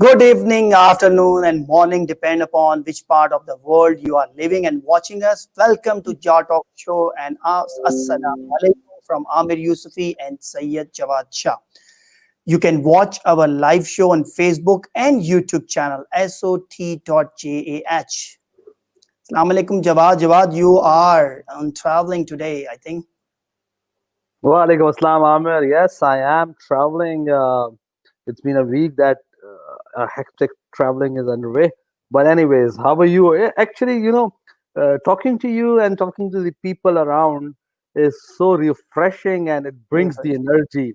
Good evening, afternoon, and morning, depend upon which part of the world you are living and watching us. Welcome to SOT.JAH Talk Show and Assalamu alaikum from Amir Yusufi and Sayyid Jawad Shah. You can watch our live show on Facebook and YouTube channel SOT.JAH. Assalamu alaikum, Jawad. Jawad, you are on traveling today, I think. Walaikum assalam, Amir. Yes, I am traveling. It's been a week that a hectic traveling is underway. But anyways, how are you? Actually, talking to you and talking to the people around is so refreshing and it brings the energy.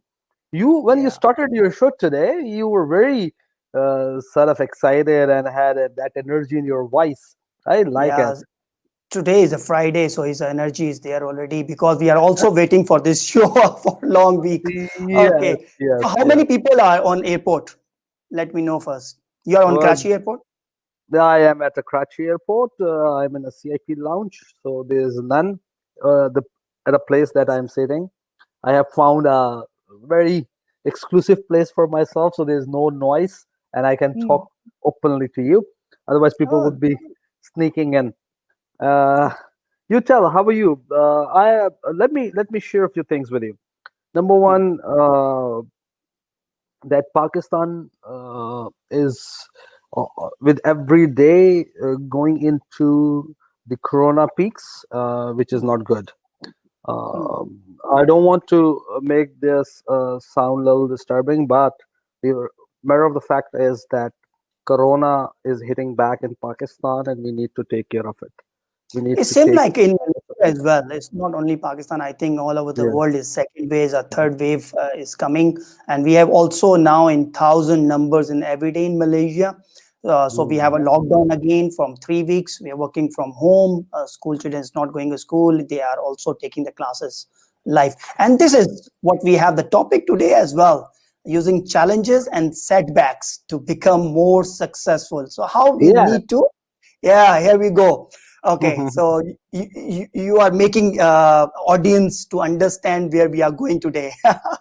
When you Yeah. started your show today, you were very sort of excited and had that energy in your voice. I like it. Yeah, today is a Friday, so his energy is there already because we are also waiting for this show for a long week. Yes, Okay. yes, So how yes. many people are on airport? Let me know first. You are on Well, Karachi airport? I am at the Karachi airport. I'm in a CIP lounge, so there's none. The At a place that I'm sitting, I have found a very exclusive place for myself, so there's no noise, and I can Hmm. talk openly to you. Otherwise, people Oh, would be sneaking in. Uh, you tell, how are you? I let me share a few things with you. Number hmm. one, that Pakistan is with every day going into the corona peaks, which is not good. Hmm. I don't want to make this sound a little disturbing, but the matter of the fact is that corona is hitting back in Pakistan, and we need to take care of it. We need It to seems take like in Malaysia as well. It's not only Pakistan. I think all over the yeah. world is second wave, a third wave is coming, and we have also now in thousand numbers in every day in Malaysia. So we have Mm. a lockdown again from 3 weeks. We are working from home. School children is not going to school. They are also taking the classes live, and this is what we have the topic today as well. Using challenges and setbacks to become more successful. So how we Yeah. need to, yeah, here we go. Okay, so you are making audience to understand where we are going today.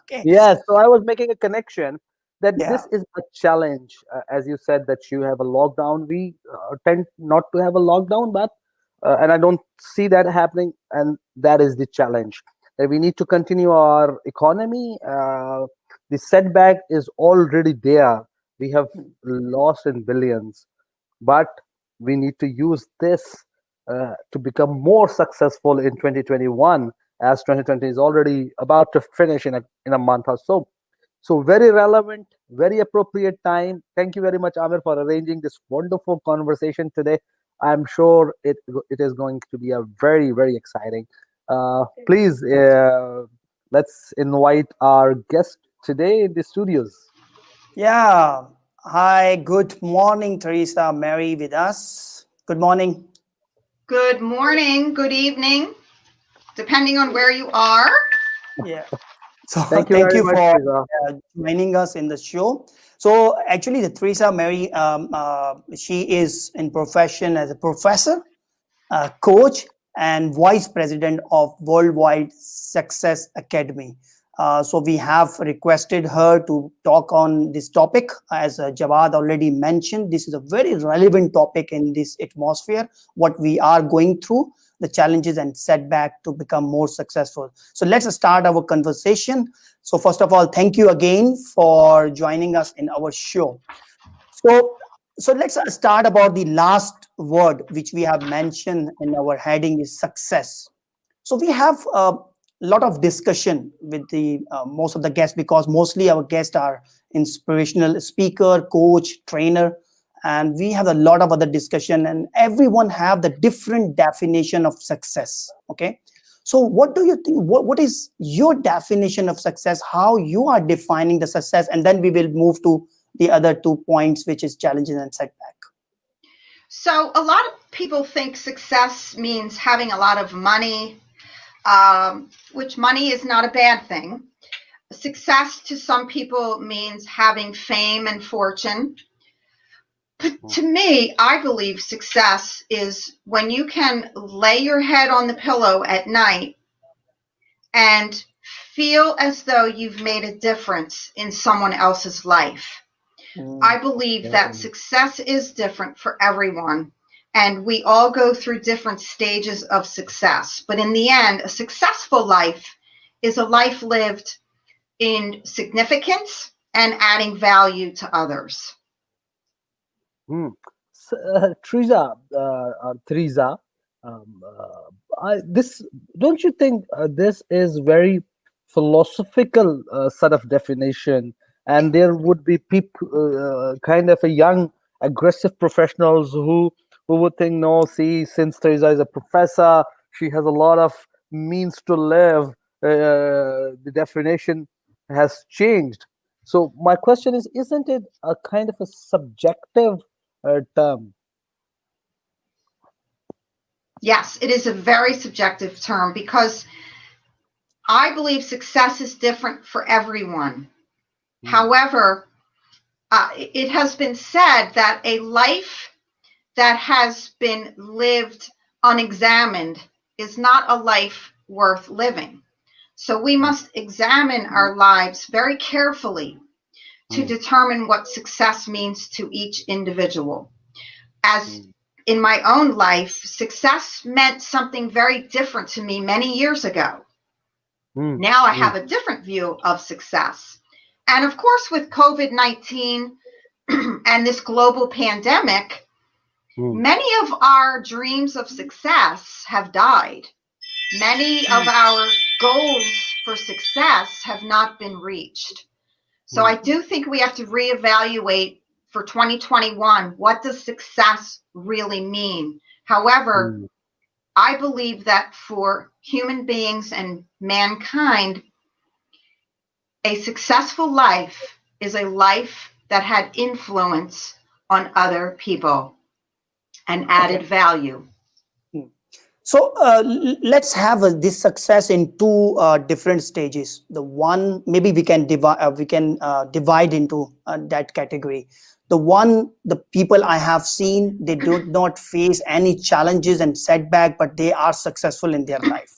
Okay, Yeah, so I was making a connection that yeah. this is a challenge. As you said, that you have a lockdown. We tend not to have a lockdown, but and I don't see that happening. And that is the challenge that we need to continue our economy. The setback is already there. We have lost in billions, but we need to use this to become more successful in 2021, as 2020 is already about to finish in a month or so. So very relevant, very appropriate time. Thank you very much, Amir, for arranging this wonderful conversation today. I'm sure it is going to be a very exciting. Please, let's invite our guest today in the studios. Yeah. Hi, good morning, Theresa Marie with us. Good morning. Good morning, good evening, depending on where you are. Yeah. So Thank you thank very you much, for Riza. joining us in the show. So actually, the Theresa Mary, she is in profession as a professor, coach, and vice president of Worldwide Success Academy. So we have requested her to talk on this topic. As Jawad already mentioned, this is a very relevant topic in this atmosphere, what we are going through, the challenges and setback to become more successful. So let's start our conversation. So first of all, thank you again for joining us in our show. So, so let's start about the last word which we have mentioned in our heading is success. So we have a lot of discussion with the most of the guests because mostly our guests are inspirational speaker, coach, trainer, and we have a lot of other discussion, and everyone have the different definition of success. Okay, so what do you think? What is your definition of success? How you are defining the success, and then we will move to the other 2 points, which is challenges and setback. So, a lot of people think success means having a lot of money, which money is not a bad thing. Success to some people means having fame and fortune. But to me, I believe success is when you can lay your head on the pillow at night and feel as though you've made a difference in someone else's life. I believe that success is different for everyone, and we all go through different stages of success. But in the end, a successful life is a life lived in significance and adding value to others. So, Theresa, this don't you think this is very philosophical sort of definition, and there would be people, kind of a young, aggressive professionals who would think, no, see, since Theresa is a professor, she has a lot of means to live. The definition has changed. So my question is, isn't it a kind of a subjective term? Yes, it is a very subjective term because I believe success is different for everyone. However, it has been said that a life that has been lived unexamined is not a life worth living. So we must examine our lives very carefully to determine what success means to each individual. As in my own life, success meant something very different to me many years ago. Now I have a different view of success. And of course, with COVID-19 and this global pandemic, many of our dreams of success have died. Many of our goals for success have not been reached. So I do think we have to reevaluate for 2021, what does success really mean? However, I believe that for human beings and mankind, a successful life is a life that had influence on other people and added value. So let's have this success in two different stages. The one, maybe we can divide into that category. The one, the people I have seen, they do not face any challenges and setback, but they are successful in their life.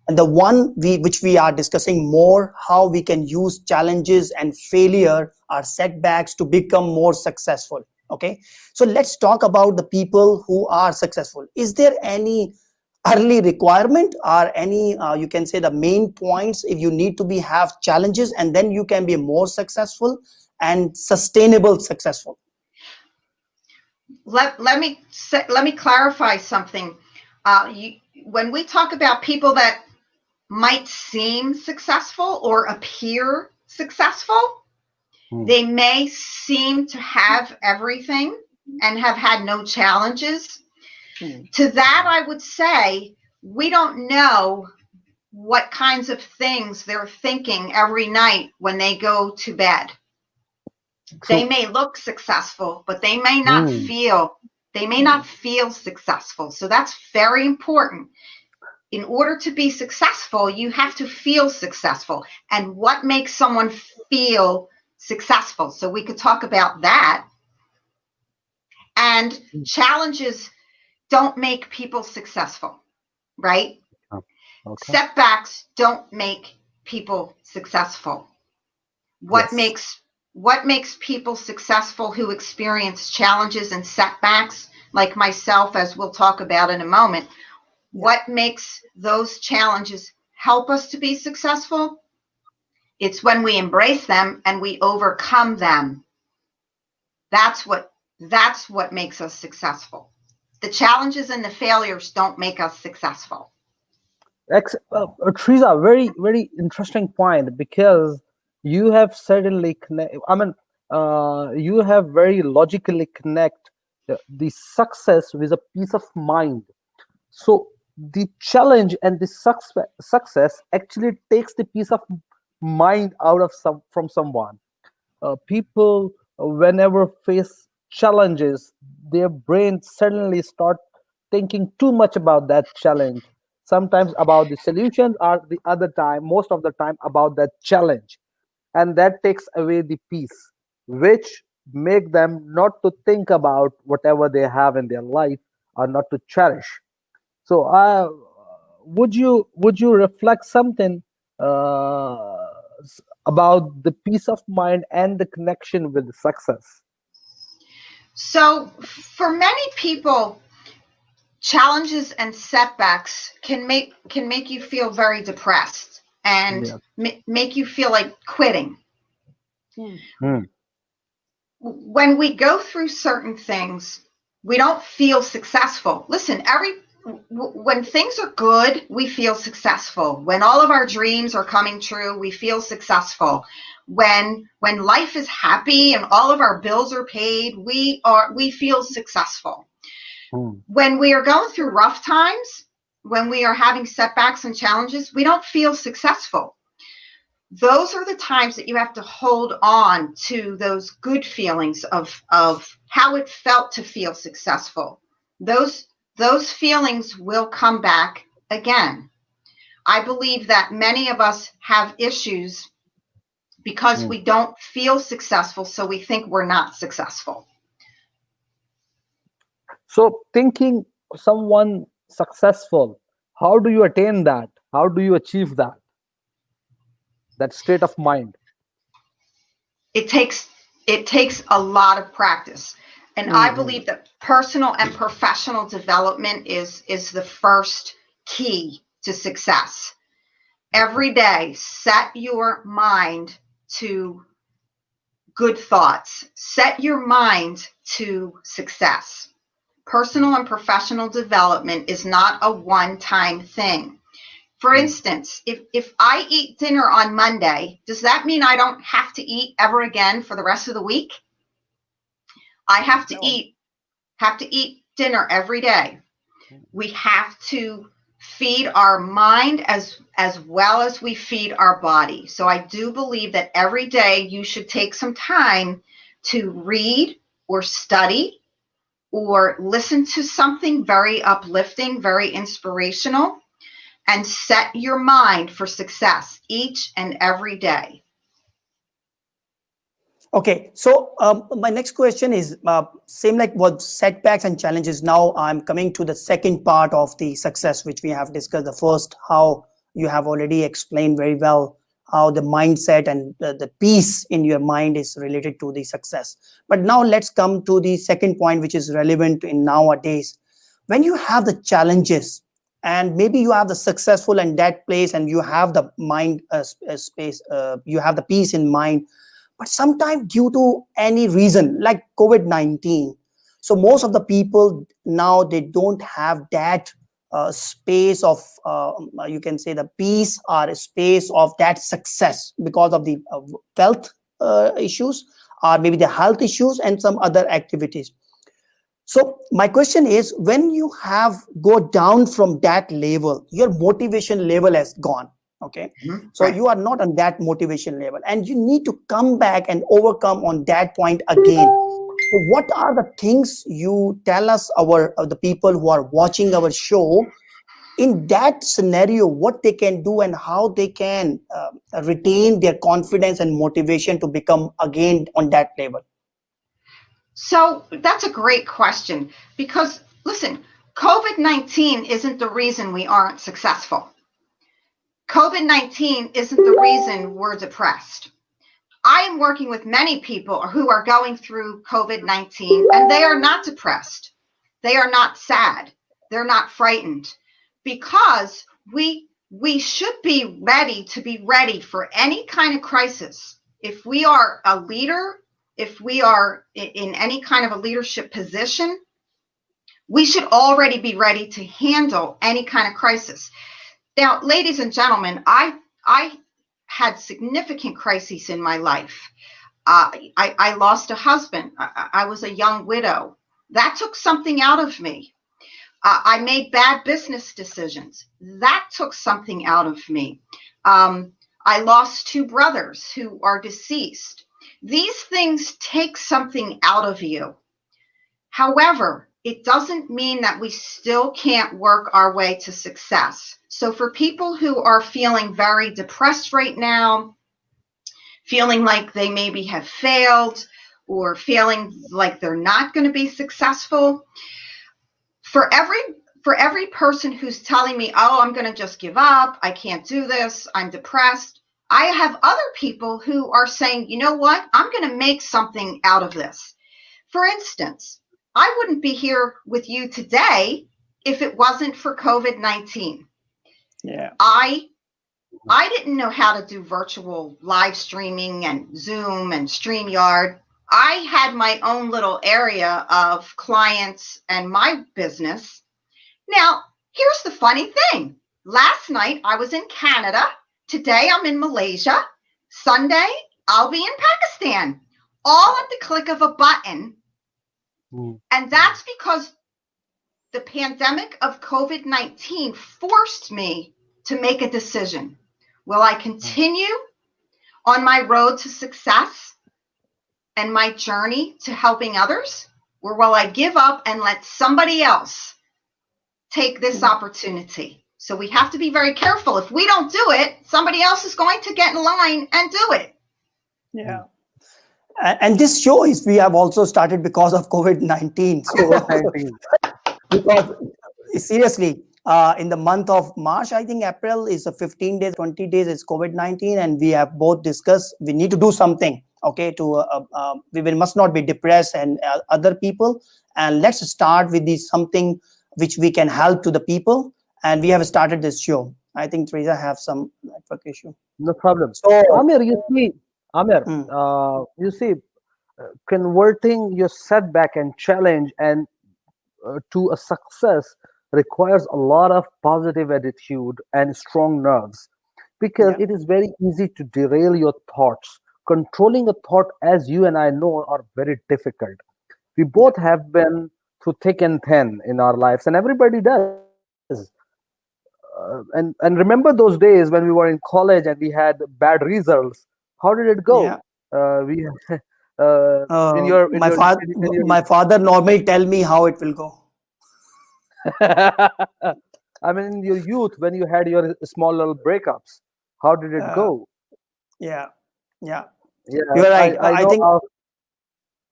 And the one which we are discussing more, how we can use challenges and failure or setbacks to become more successful. Okay, so let's talk about the people who are successful. Is there any early requirement or any you can say the main points if you need to have challenges and then you can be more successful and sustainable successful? Let me clarify something. When we talk about people that might seem successful or appear successful, they may seem to have everything and have had no challenges. To that, I would say we don't know what kinds of things they're thinking every night when they go to bed. They may look successful, but they may not feel successful. So that's very important. In order to be successful, you have to feel successful. And what makes someone feel successful? So we could talk about that. And challenges don't make people successful, right? Okay. Setbacks don't make people successful. What makes people successful who experience challenges and setbacks, like myself, as we'll talk about in a moment, what makes those challenges help us to be successful? It's when we embrace them and we overcome them. That's what makes us successful. The challenges and the failures don't make us successful. Theresa, very, very interesting point, because you have certainly you have very logically connect the success with a peace of mind. So the challenge and the success actually takes the peace of mind out of from someone. People, whenever face challenges, their brains suddenly start thinking too much about that challenge, sometimes about the solution, or the other time, most of the time, about that challenge. And that takes away the peace, which make them not to think about whatever they have in their life, or not to cherish. So would you reflect something about the peace of mind and the connection with success? So for many people, challenges and setbacks can make you feel very depressed and Yeah. make you feel like quitting. Hmm. When we go through certain things, we don't feel successful. Listen, when things are good, we feel successful. When all of our dreams are coming true, we feel successful. When life is happy and all of our bills are paid, we feel successful. Hmm. When we are going through rough times, when we are having setbacks and challenges, we don't feel successful. Those are the times that you have to hold on to those good feelings of how it felt to feel successful. Those feelings will come back again. I believe that many of us have issues because Hmm. we don't feel successful, so we think we're not successful. So, thinking someone successful, how do you attain that? How do you achieve that state of mind? It takes a lot of practice. And I Hmm. believe that personal and professional development is the first key to success. Okay. Every day, set your mind to good thoughts. Set your mind to success. Personal and professional development is not a one-time thing. For Hmm. instance, if I eat dinner on Monday, does that mean I don't have to eat ever again for the rest of the week? I have to No. eat dinner every day. We have to feed our mind as well as we feed our body. So I do believe that every day you should take some time to read or study or listen to something very uplifting, very inspirational, and set your mind for success each and every day. Okay, so my next question is same like what setbacks and challenges. Now I'm coming to the second part of the success, which we have discussed. The first, how you have already explained very well how the mindset and the peace in your mind is related to the success. But now let's come to the second point, which is relevant in nowadays. When you have the challenges, and maybe you have the successful in that place, and you have the mind space, you have the peace in mind, but sometimes due to any reason like COVID-19, so most of the people now they don't have that space of you can say the peace or a space of that success because of the wealth issues or maybe the health issues and some other activities. So my question is, when you have go down from that level, your motivation level has gone. Okay. So Right. you are not on that motivation level and you need to come back and overcome on that point again. So what are the things you tell us the people who are watching our show in that scenario, what they can do and how they can retain their confidence and motivation to become again on that level? So that's a great question because, listen, COVID-19 isn't the reason we aren't successful. COVID-19 isn't the reason we're depressed. I am working with many people who are going through COVID-19 and they are not depressed. They are not sad. They're not frightened because we should be ready for any kind of crisis. If we are a leader, if we are in any kind of a leadership position, we should already be ready to handle any kind of crisis. Now, ladies and gentlemen, I had significant crises in my life. I lost a husband. I was a young widow. That took something out of me. I made bad business decisions. That took something out of me. I lost two brothers who are deceased. These things take something out of you. However, it doesn't mean that we still can't work our way to success. So for people who are feeling very depressed right now, feeling like they maybe have failed or feeling like they're not going to be successful, for every person who's telling me, oh, I'm going to just give up, I can't do this, I'm depressed, I have other people who are saying, you know what, I'm going to make something out of this. For instance, I wouldn't be here with you today if it wasn't for COVID-19. Yeah. I didn't know how to do virtual live streaming and Zoom and StreamYard. I had my own little area of clients and my business. Now, here's the funny thing. Last night I was in Canada. Today I'm in Malaysia. Sunday I'll be in Pakistan. All at the click of a button. And that's because the pandemic of COVID-19 forced me to make a decision. Will I continue on my road to success and my journey to helping others? Or will I give up and let somebody else take this opportunity? So we have to be very careful. If we don't do it, somebody else is going to get in line and do it. Yeah. And this show is, we have also started because of COVID-19. So, COVID-19. because seriously, in the month of March, I think April is a 15 days, 20 days is COVID-19. And we have both discussed, we need to do something, okay, to, we must not be depressed and other people. And let's start with this something which we can help to the people. And we have started this show. I think Theresa have some network issue. No problem. So, Amir, you see, converting your setback and challenge and to a success requires a lot of positive attitude and strong nerves, because Yeah. it is very easy to derail your thoughts. Controlling a thought, as you and I know, are very difficult. We both have been through thick and thin in our lives, and everybody does. And remember those days when we were in college and we had bad results. How did it go? Yeah. We in your My father normally tell me how it will go. I mean, in your youth, when you had your small little breakups, how did it go? Yeah. Yeah, You're right. I I know. think,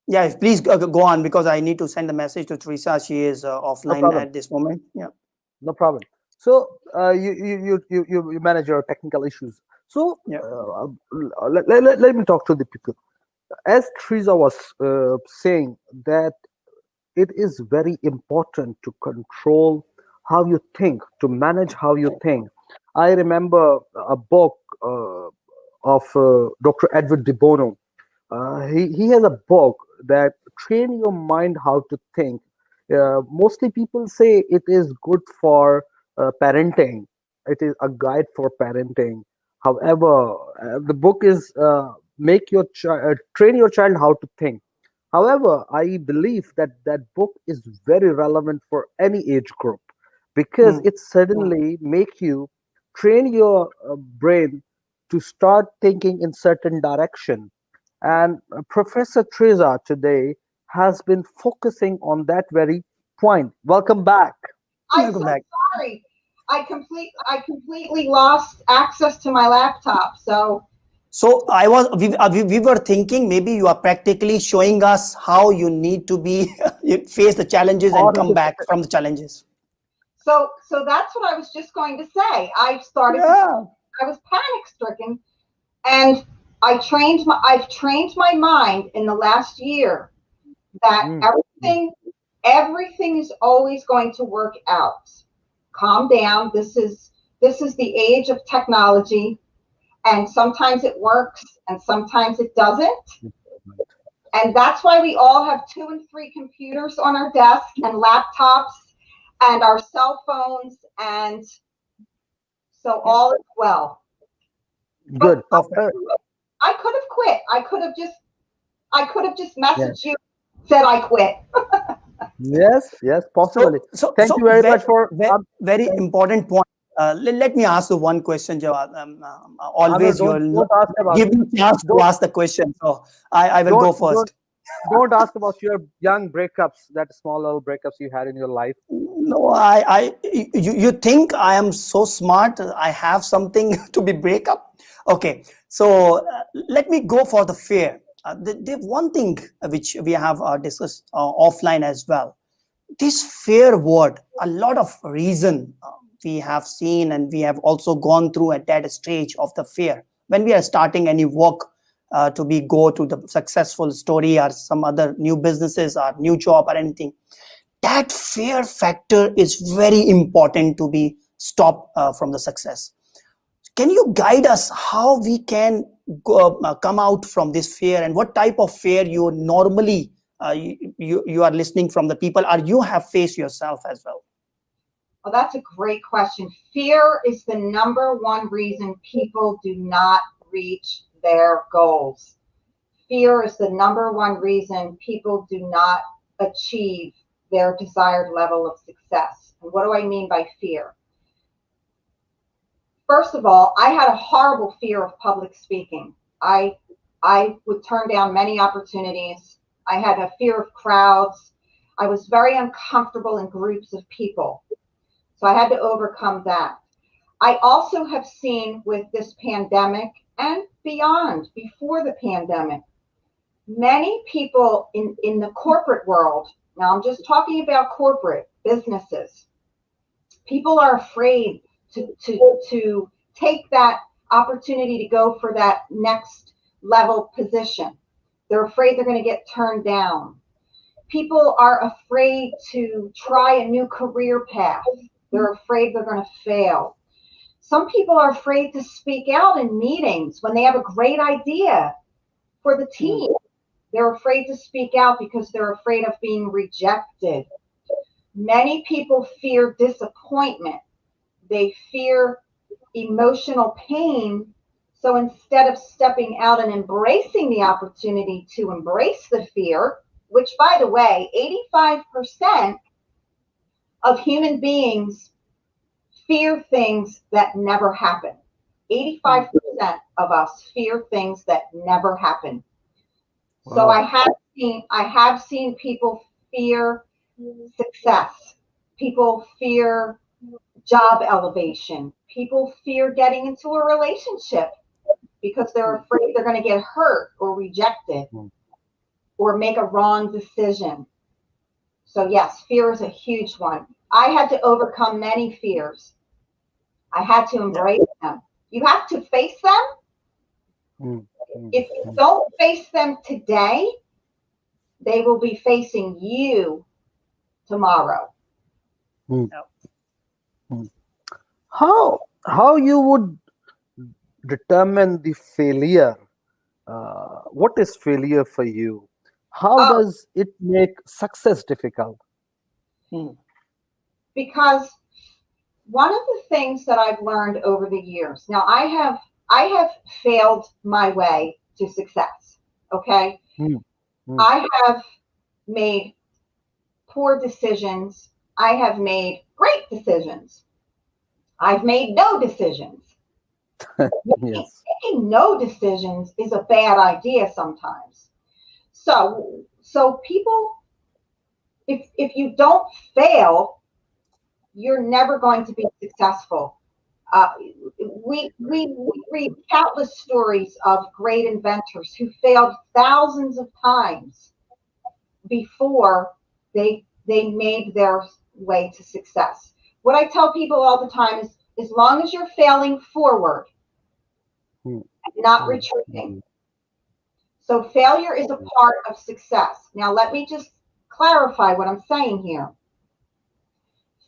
yeah, please go on, because I need to send a message to Theresa. She is No offline problem. at this moment. Yeah. No problem. So you manage your technical issues. So Yeah. let me talk to the people. As Theresa was saying, that it is very important to control how you think, to manage how you think. I remember a book of Dr. Edward de Bono. He has a book that train your mind how to think. Mostly people say it is good for parenting. It is a guide for parenting. However, the book is make your train your child how to think. However, I believe that that book is very relevant for any age group, because Mm. it suddenly make you train your brain to start thinking in certain direction. And Professor Theresa today has been focusing on that very point. Welcome back. I'm Welcome so back. sorry. I completely lost access to my laptop. So So we were thinking maybe you are practically showing us how you need to be, you face the challenges and come back from the challenges. so that's what I was just going to say. I was panic stricken, and I've trained my mind in the last year that everything is always going to work out. Calm down. This is the age of technology, and sometimes it works and sometimes it doesn't. And that's why we all have 2 and 3 computers on our desk and laptops and our cell phones, and so all is well. Good. I could have quit. I could have just messaged you, said I quit. Yes, possibly. Thank you very much for very important point. Let me ask you one question, Jawad. Always Amir, you'll don't ask about give me a chance to ask the question. So I will go first. Don't ask about your young breakups, that small little breakups you had in your life. No, you think I am so smart? I have something to be break up? Okay, so let me go for the fear. The one thing which we have discussed offline as well. This fear word, a lot of reason we have seen, and we have also gone through at that stage of the fear. when we are starting any work to go to the successful story or some other new businesses or new job or anything, that fear factor is very important to be stopped from the success. Can you guide us how we can come out from this fear, and what type of fear you normally you are listening from the people, or you have faced yourself as well? Well, that's a great question. Fear is the number one reason people do not reach their goals. Fear is the number one reason people do not achieve their desired level of success. And what do I mean by fear? First of all, I had a horrible fear of public speaking. I would turn down many opportunities. I had a fear of crowds. I was very uncomfortable in groups of people. So I had to overcome that. I also have seen with this pandemic and beyond, before the pandemic, many people in the corporate world, now I'm just talking about corporate businesses, people are afraid to take that opportunity to go for that next level position. They're afraid they're going to get turned down. People are afraid to try a new career path. They're afraid they're going to fail. Some people are afraid to speak out in meetings when they have a great idea for the team. They're afraid to speak out because they're afraid of being rejected. Many people fear disappointment. They fear emotional pain. So instead of stepping out and embracing the opportunity to embrace the fear, which, by the way, 85% of human beings fear things that never happen. 85% of us fear things that never happen. Wow. So I have seen people fear success. People fear job elevation. People fear getting into a relationship because they're afraid they're going to get hurt or rejected or make a wrong decision. So yes, fear is a huge one. I had to overcome many fears. I had to embrace them. You have to face them. If you don't face them today, they will be facing you tomorrow. How you would determine the failure? What is failure for you? How does it make success difficult? Because one of the things that I've learned over the years, now I have failed my way to success. Okay. I have made poor decisions. I have made great decisions. I've made no decisions. Yes. Making no decisions is a bad idea sometimes. So people, if you don't fail, you're never going to be successful. We read countless stories of great inventors who failed thousands of times before they made their way to success. What I tell people all the time is, as long as you're failing forward and not retreating. So failure is a part of success. Now let me just clarify what I'm saying here.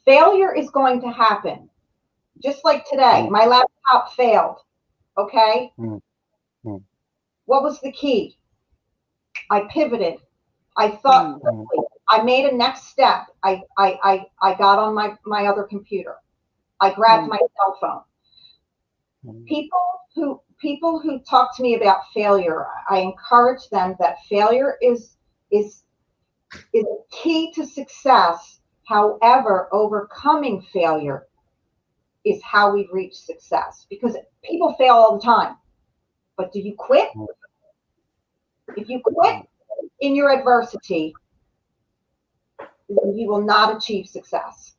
Failure is going to happen. Just like today, my laptop failed. Okay? What was the key? I pivoted. I thought quickly. I made a next step. I got on my other computer. I grabbed my cell phone. People who talk to me about failure, I encourage them that failure is key to success. However, overcoming failure is how we reach success, because people fail all the time. But do you quit? If you quit in your adversity, then you will not achieve success.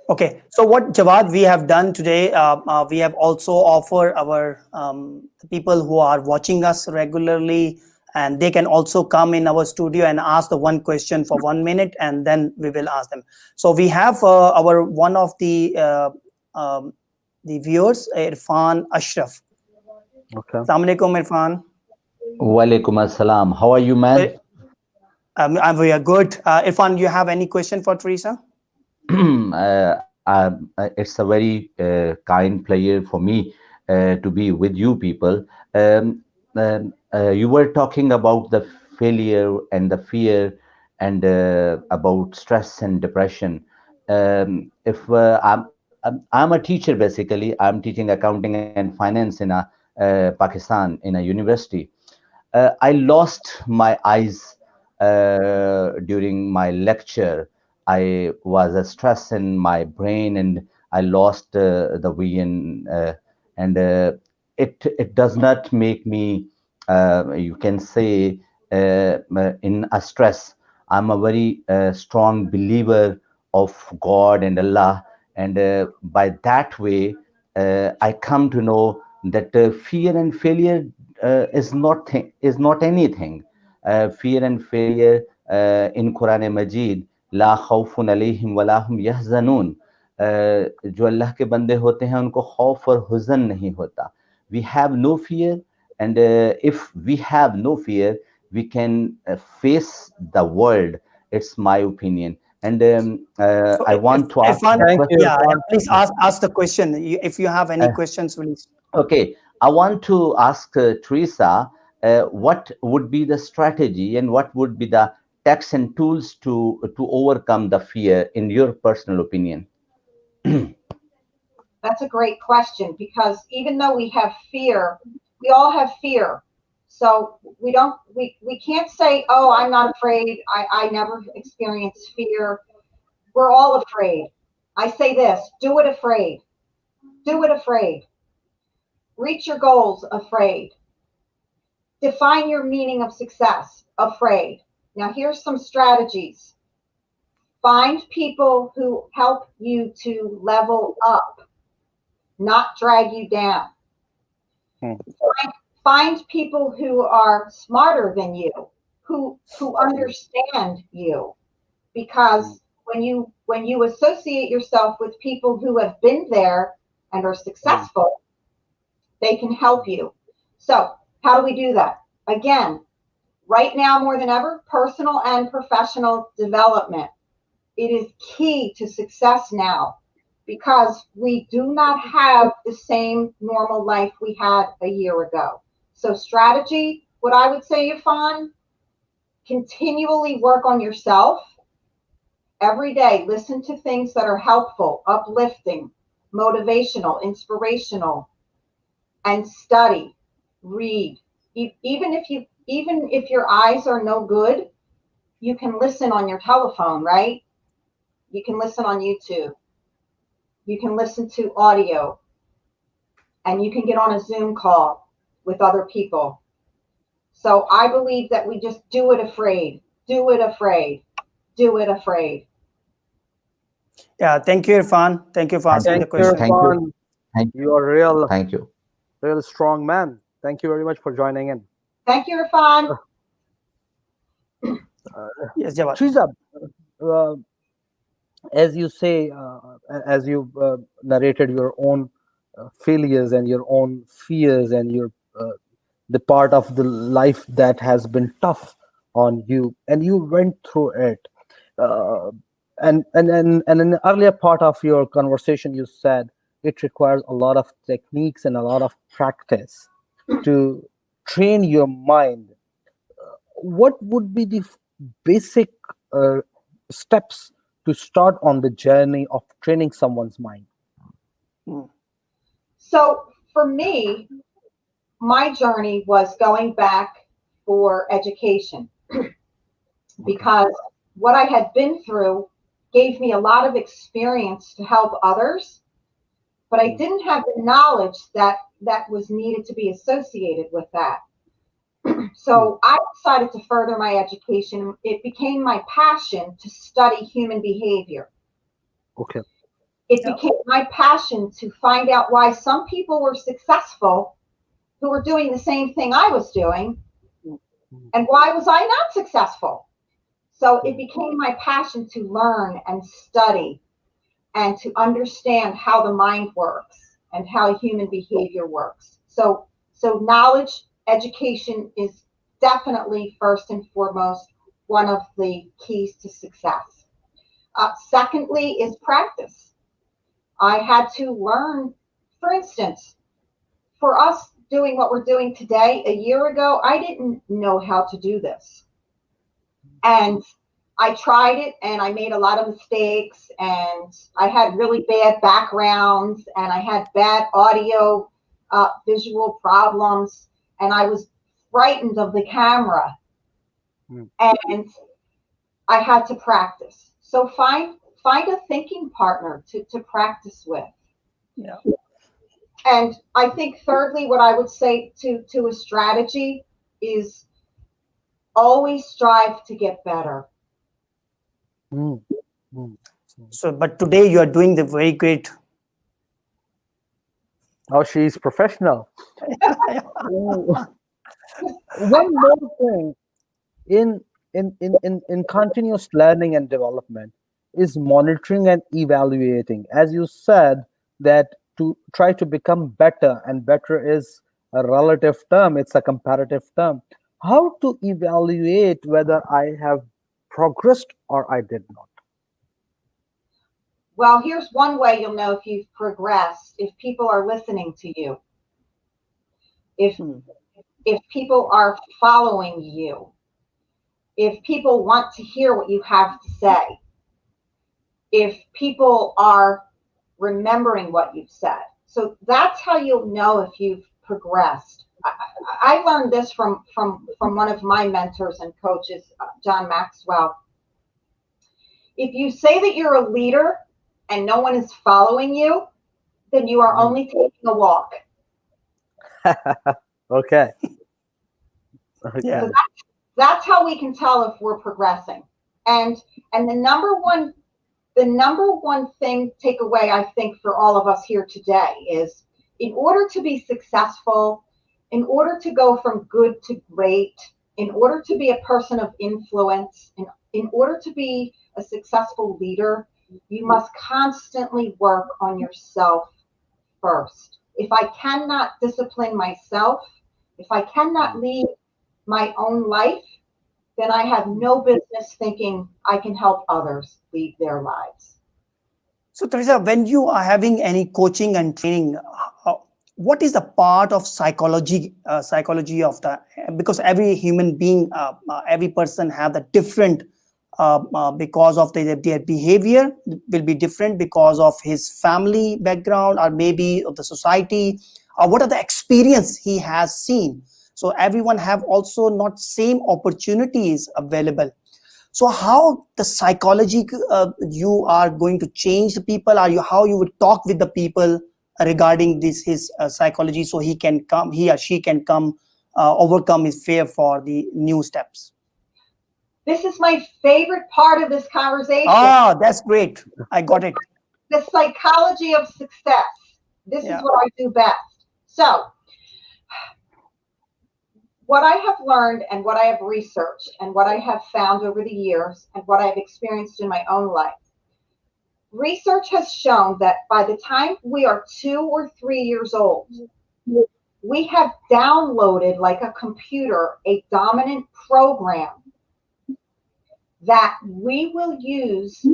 Okay, so what, Jawad, we have done today, we have also offered our people who are watching us regularly, and they can also come in our studio and ask the one question for 1 minute, and then we will ask them. So we have our one of the the viewers, Irfan Ashraf. Okay. Assalamu alaikum, Irfan. Walaikum assalam. How are you, man? We are good. Irfan, you have any question for Theresa? It's a very kind pleasure for me to be with you people. You were talking about the failure and the fear and about stress and depression. If I'm a teacher, basically, I'm teaching accounting and finance in Pakistan in a university. I lost my eyes during my lecture. I was a stress in my brain, and I lost the vision. And it does not make me, you can say, in a stress. I'm a very strong believer of God and Allah, and by that way, I come to know that fear and failure is not anything. Fear and failure in Quran Majid, ला खौफुन अलैहिम वला हुम यहज़नून, जो अल्लाह के बंदे होते हैं उनको खौफ और हुज़न नहीं होता. We have no fear, and if we have no fear, we can face the world. It's my opinion. And So, I want to ask Irfan, the Thank you, question. yeah, Irfan. please ask the question. If you have any questions, please. Okay, I want to ask Theresa, what would be the strategy and what would be the techs and tools to overcome the fear, in your personal opinion? That's a great question, because even though we have fear, we all have fear. So we can't say, oh, I'm not afraid. I never experienced fear. We're all afraid. I say this, do it afraid. Do it afraid. Reach your goals afraid. Define your meaning of success afraid. Now here's some strategies. Find people who help you to level up, not drag you down. Find people who are smarter than you, who understand you, because when you associate yourself with people who have been there and are successful, they can help you. So how do we do that? Again, right now more than ever, personal and professional development. It is key to success now, because we do not have the same normal life we had a year ago. So strategy, what I would say, Irfan, continually work on yourself. Every day, listen to things that are helpful, uplifting, motivational, inspirational, and study, read. Even if your eyes are no good, you can listen on your telephone, right? You can listen on YouTube. You can listen to audio, and you can get on a Zoom call with other people. So I believe that we just do it afraid, do it afraid, do it afraid. Yeah, thank you, Irfan. Thank you for asking the Thank you, question. Thank you. Irfan. Thank you. You are real Thank you. strong man. Thank you very much for joining in. Thank you, Irfan. Yes, Jawad. Theresa, as you say, as you narrated your own failures and your own fears and your the part of the life that has been tough on you, and you went through it. And in the earlier part of your conversation, you said it requires a lot of techniques and a lot of practice to train your mind. What would be the basic steps to start on the journey of training someone's mind? So for me, my journey was going back for education, because what I had been through gave me a lot of experience to help others, but I didn't have the knowledge that was needed to be associated with that. So I decided to further my education. It became my passion to study human behavior. Okay. It became my passion to find out why some people were successful who were doing the same thing I was doing, and why was I not successful? So it became my passion to learn and study and to understand how the mind works. and how human behavior works. So knowledge, education is definitely first and foremost one of the keys to success. Secondly is practice. I had to learn, for instance, for us doing what we're doing today, a year ago, I didn't know how to do this. And I tried it and I made a lot of mistakes and I had really bad backgrounds and I had bad audio, visual problems, and I was frightened of the camera. And I had to practice. So find a thinking partner to practice with. Yeah. And I think thirdly, what I would say to a strategy is always strive to get better. Mm. Mm. So, but today you are doing the very great. Oh, she's professional. One more thing in continuous learning and development is monitoring and evaluating. As you said, that to try to become better, and better is a relative term, it's a comparative term. How to evaluate whether I have progressed or I did not? Well, here's one way you'll know if you've progressed: if people are listening to you, if people are following you, if people want to hear what you have to say, if people are remembering what you've said. So that's how you'll know if you've progressed. I learned this from one of my mentors and coaches, John Maxwell. If you say that you're a leader and no one is following you, then you are only taking a walk. Okay. Yeah. So that's how we can tell if we're progressing. And the number one thing takeaway, I think, for all of us here today is, in order to be successful, in order to go from good to great, in order to be a person of influence, in order to be a successful leader, you must constantly work on yourself first. If I cannot discipline myself, if I cannot lead my own life, then I have no business thinking I can help others lead their lives. So, Theresa, when you are having any coaching and training, what is the part of psychology of the, because every human being, every person have the different, because of their behavior will be different because of his family background or maybe of the society, or what are the experience he has seen. So everyone have also not same opportunities available. So how the psychology you are going to change the people, are you, how you would talk with the people regarding this his psychology, so he or she can come overcome his fear for the new steps? This is my favorite part of this conversation. Ah, that's great. I got it. The psychology of success. This is what I do best. So what I have learned and what I have researched and what I have found over the years and what I've experienced in my own life, research has shown that by the time we are 2 or 3 years old, we have downloaded, like a computer, a dominant program that we will use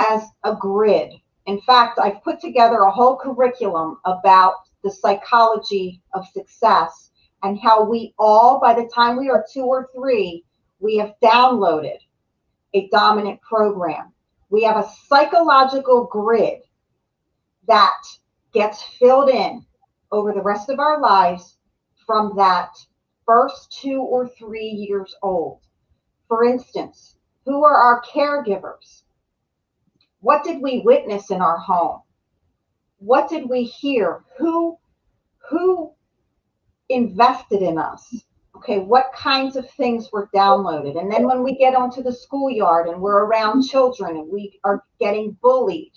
as a grid. In fact, I've put together a whole curriculum about the psychology of success and how we all, by the time we are 2 or 3, we have downloaded a dominant program. We have a psychological grid that gets filled in over the rest of our lives from that first 2 or 3 years old. For instance, who are our caregivers? What did we witness in our home? What did we hear? Who invested in us? Okay, what kinds of things were downloaded? And then when we get onto the schoolyard and we're around children and we are getting bullied,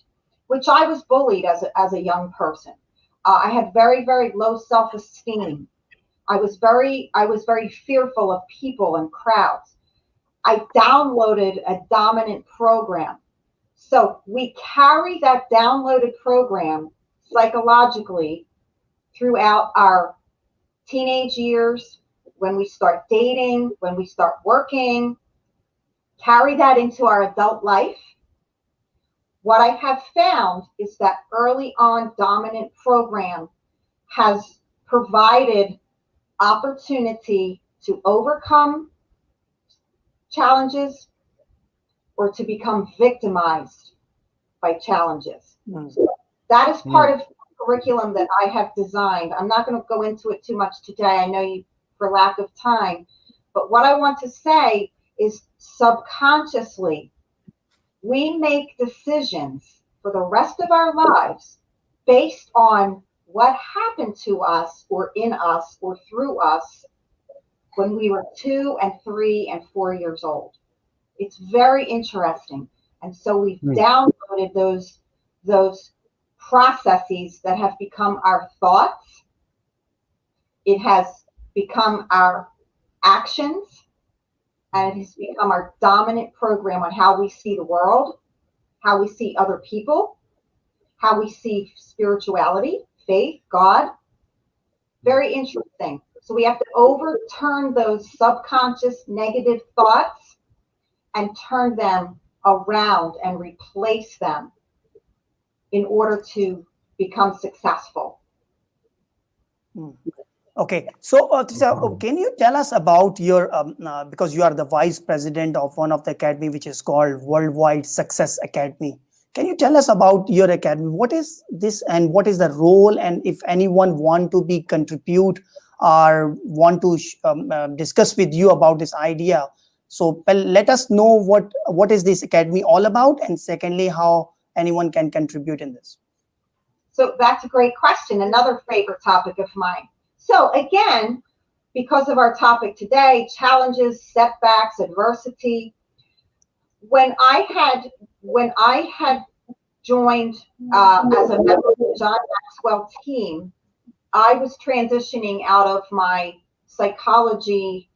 which I was bullied as a young person. I had very, very low self-esteem. I was very fearful of people and crowds. I downloaded a dominant program. So we carry that downloaded program psychologically throughout our teenage years, when we start dating, when we start working, carry that into our adult life. What I have found is that early on dominant program has provided opportunity to overcome challenges or to become victimized by challenges. So that is part of the curriculum that I have designed. I'm not going to go into it too much today. I know you, for lack of time, but what I want to say is subconsciously, we make decisions for the rest of our lives based on what happened to us or in us or through us when we were 2 and 3 and 4 years old. It's very interesting. And so we've downloaded those processes that have become our thoughts. It has become our actions, and it has become our dominant program on how we see the world, how we see other people, how we see spirituality, faith, God. Very interesting. So we have to overturn those subconscious negative thoughts and turn them around and replace them in order to become successful. Okay, so Theresa, can you tell us about your, because you are the vice president of one of the academy which is called Worldwide Success Academy. Can you tell us about your academy? What is this and what is the role? And if anyone want to be contribute or want to discuss with you about this idea, so let us know what is this academy all about, and secondly, how anyone can contribute in this. So that's a great question. Another favorite topic of mine. So again, because of our topic today, challenges, setbacks, adversity, when I had joined as a member of the John Maxwell team, I was transitioning out of my psychology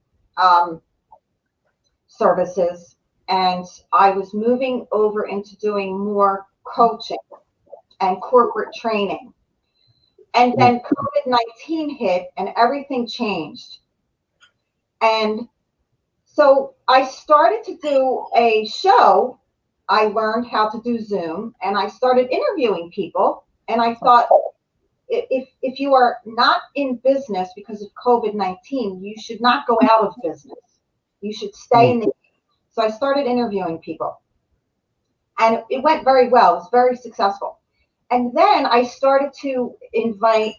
services, and I was moving over into doing more coaching and corporate training. And then COVID-19 hit and everything changed. And so I started to do a show. I learned how to do Zoom, and I started interviewing people. And I thought, if you are not in business because of COVID-19, you should not go out of business. You should stay in the. So I started interviewing people, and it went very well. It was very successful. And then I started to invite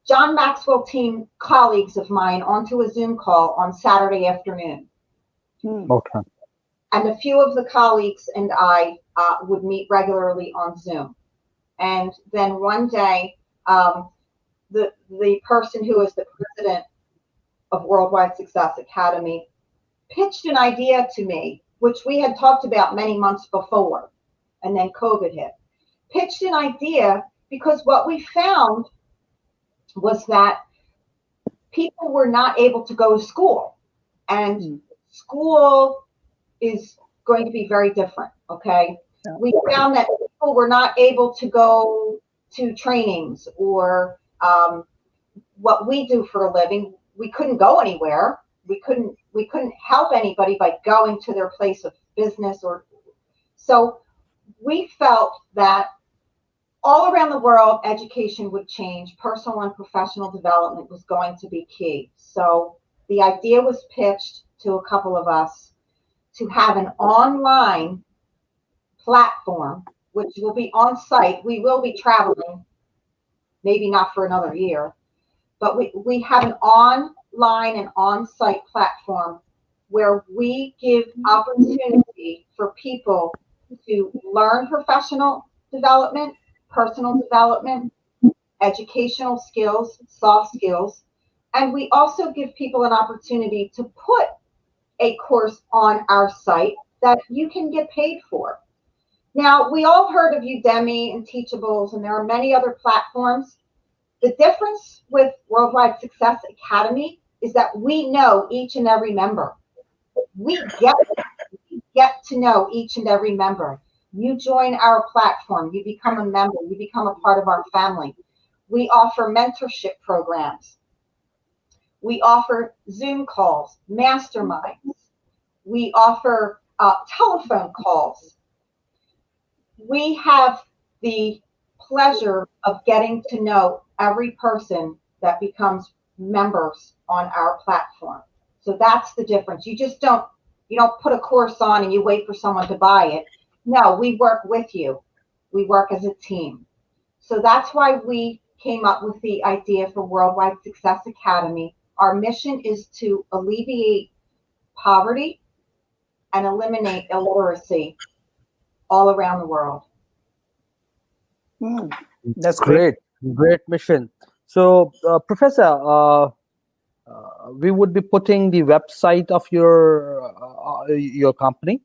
John Maxwell team colleagues of mine onto a Zoom call on Saturday afternoon. Okay. And a few of the colleagues and I would meet regularly on Zoom. And then one day, the person who is the president of Worldwide Success Academy pitched an idea to me, which we had talked about many months before, and then COVID hit. Pitched an idea because what we found was that people were not able to go to school, and school is going to be very different. Okay. Yeah. We found that people were not able to go to trainings or what we do for a living. We couldn't go anywhere. We couldn't help anybody by going to their place of business, or so we felt that all around the world, education would change. Personal and professional development was going to be key. So the idea was pitched to a couple of us to have an online platform, which will be on site. We will be traveling, maybe not for another year, but we have an online and on-site platform where we give opportunity for people to learn professional development, personal development, educational skills, soft skills, and we also give people an opportunity to put a course on our site that you can get paid for. Now, we all heard of Udemy and Teachables, and there are many other platforms. The difference with Worldwide Success Academy is that we know each and every member. We get to know each and every member. You join our platform, you become a member, you become a part of our family. We offer mentorship programs. We offer Zoom calls, masterminds. We offer telephone calls. We have the pleasure of getting to know every person that becomes members on our platform. So that's the difference. You don't put a course on and you wait for someone to buy it. No, we work with you. We work as a team. So that's why we came up with the idea for Worldwide Success Academy. Our mission is to alleviate poverty and eliminate illiteracy all around the world. That's great. Great mission. So, Professor, we would be putting the website of your company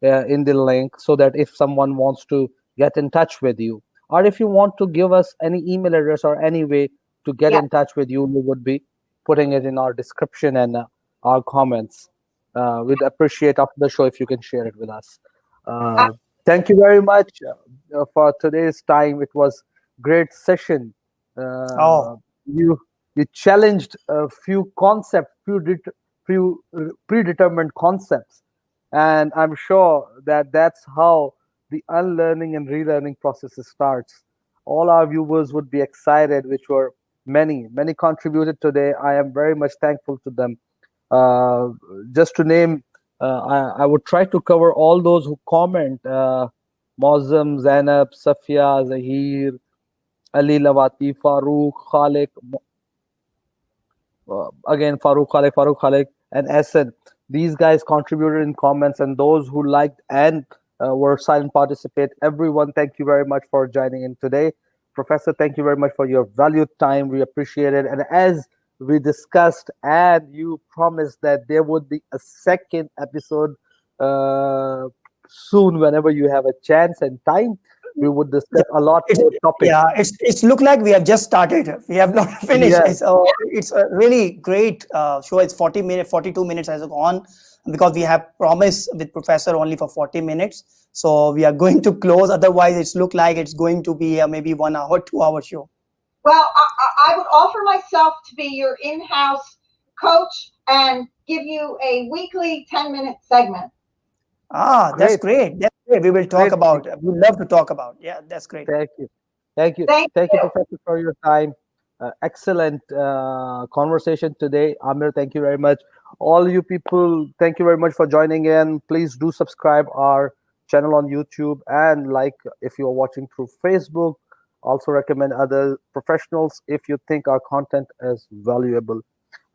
in the link, so that if someone wants to get in touch with you, or if you want to give us any email address or any way to get Yeah. in touch with you, we would be putting it in our description and our comments. We'd appreciate after the show if you can share it with us. Thank you very much for today's time. It was great session. Oh, You challenged a few concepts, few predetermined concepts, and I'm sure that that's how the unlearning and relearning process starts. All our viewers would be excited, which were many contributed today. I am very much thankful to them. Uh, just to name, I would try to cover all those who comment. Mozam, Zainab, Safia, Zahir, Ali Lawati, Farooq, Khalik, again Farooq Khalik, and Essen. These guys contributed in comments, and those who liked and were silent participate. Everyone, thank you very much for joining in today. Professor, thank you very much for your valued time. We appreciate it. And as we discussed, and you promised that there would be a second episode uh, soon, whenever you have a chance and time. We would discuss a lot it's more topics. yeah. It's look like we have just started. We have not finished. Yes, So it's a really great show. It's 40 minutes, 42 minutes has gone because we have promised with Professor only for 40 minutes. So we are going to close. Otherwise, it's look like it's going to be maybe 1 hour, 2 hour show. Well, I would offer myself to be your in-house coach and give you a weekly 10-minute segment. Ah, that's great, great. That's great. We will talk great. about. We love to talk about. Yeah, that's great. Thank you. Thank you. Thank Thank you, you. Professor, for your time. Excellent conversation today. Amir, thank you very much. All you people, thank you very much for joining in. Please do subscribe our channel on YouTube, and like if you're watching through Facebook. Also recommend other professionals if you think our content is valuable.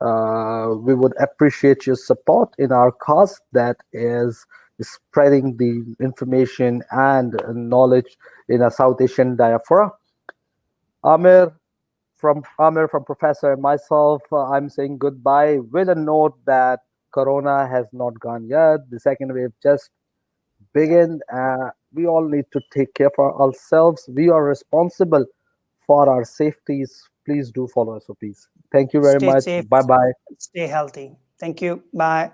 We would appreciate your support in our cause that is spreading the information and knowledge in a South Asian diaspora. Amir from Professor and myself, I'm saying goodbye with a note that Corona has not gone yet. The second wave just began. We all need to take care for ourselves. We are responsible for our safeties. Please do follow SOPs. Thank you very Stay much. safe. Bye bye. Stay healthy. Thank you. Bye.